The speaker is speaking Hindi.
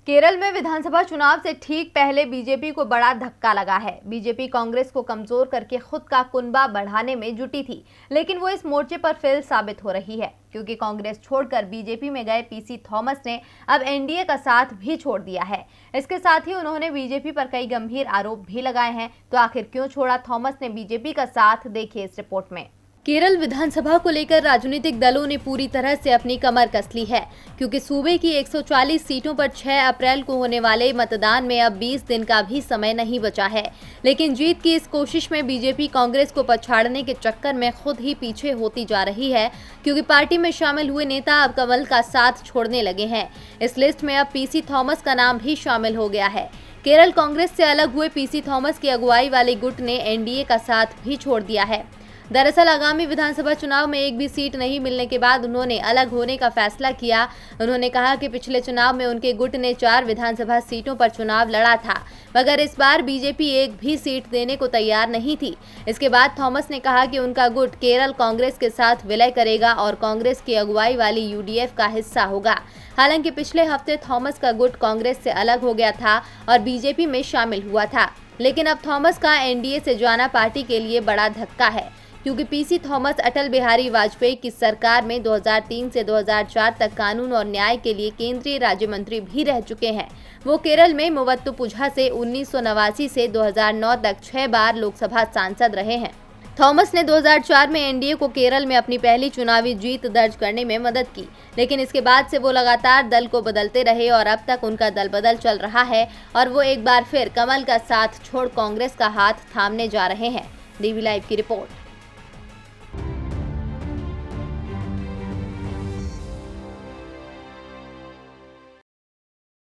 केरल में विधानसभा चुनाव से ठीक पहले बीजेपी को बड़ा धक्का लगा है। बीजेपी कांग्रेस को कमजोर करके खुद का कुनबा बढ़ाने में जुटी थी, लेकिन वो इस मोर्चे पर फेल साबित हो रही है, क्योंकि कांग्रेस छोड़कर बीजेपी में गए पीसी थॉमस ने अब एनडीए का साथ भी छोड़ दिया है। इसके साथ ही उन्होंने बीजेपी पर कई गंभीर आरोप भी लगाए हैं। तो आखिर क्यों छोड़ा थॉमस ने बीजेपी का साथ, देखिए इस रिपोर्ट में। केरल विधानसभा को लेकर राजनीतिक दलों ने पूरी तरह से अपनी कमर कस ली है, क्योंकि सूबे की 140 सीटों पर 6 अप्रैल को होने वाले मतदान में अब 20 दिन का भी समय नहीं बचा है। लेकिन जीत की इस कोशिश में बीजेपी कांग्रेस को पछाड़ने के चक्कर में खुद ही पीछे होती जा रही है, क्योंकि पार्टी में शामिल हुए नेता अब कमल का साथ छोड़ने लगे हैं। इस लिस्ट में अब पीसी थॉमस का नाम भी शामिल हो गया है। केरल कांग्रेस से अलग हुए पीसी थॉमस की अगुवाई वाले गुट ने एनडीए का साथ भी छोड़ दिया है। दरअसल आगामी विधानसभा चुनाव में एक भी सीट नहीं मिलने के बाद उन्होंने अलग होने का फैसला किया। उन्होंने कहा कि पिछले चुनाव में उनके गुट ने 4 विधानसभा सीटों पर चुनाव लड़ा था, मगर इस बार बीजेपी एक भी सीट देने को तैयार नहीं थी। इसके बाद थॉमस ने कहा कि उनका गुट केरल कांग्रेस के साथ विलय करेगा और कांग्रेस की अगुवाई वाली यूडीएफ का हिस्सा होगा। हालांकि पिछले हफ्ते थॉमस का गुट कांग्रेस से अलग हो गया था और बीजेपी में शामिल हुआ था, लेकिन अब थॉमस का एनडीए से जाना पार्टी के लिए बड़ा धक्का है, क्योंकि पीसी थॉमस अटल बिहारी वाजपेयी की सरकार में 2003 से 2004 तक कानून और न्याय के लिए केंद्रीय राज्य मंत्री भी रह चुके हैं। वो केरल में मुवत्तुपुझा से 1989 से 2009 तक 6 बार लोकसभा सांसद रहे हैं। थॉमस ने 2004 में एनडीए को केरल में अपनी पहली चुनावी जीत दर्ज करने में मदद की, लेकिन इसके बाद से वो लगातार दल को बदलते रहे और अब तक उनका दल बदल चल रहा है और वो एक बार फिर कमल का साथ छोड़ कांग्रेस का हाथ थामने जा रहे हैं। डीवी लाइव की रिपोर्ट।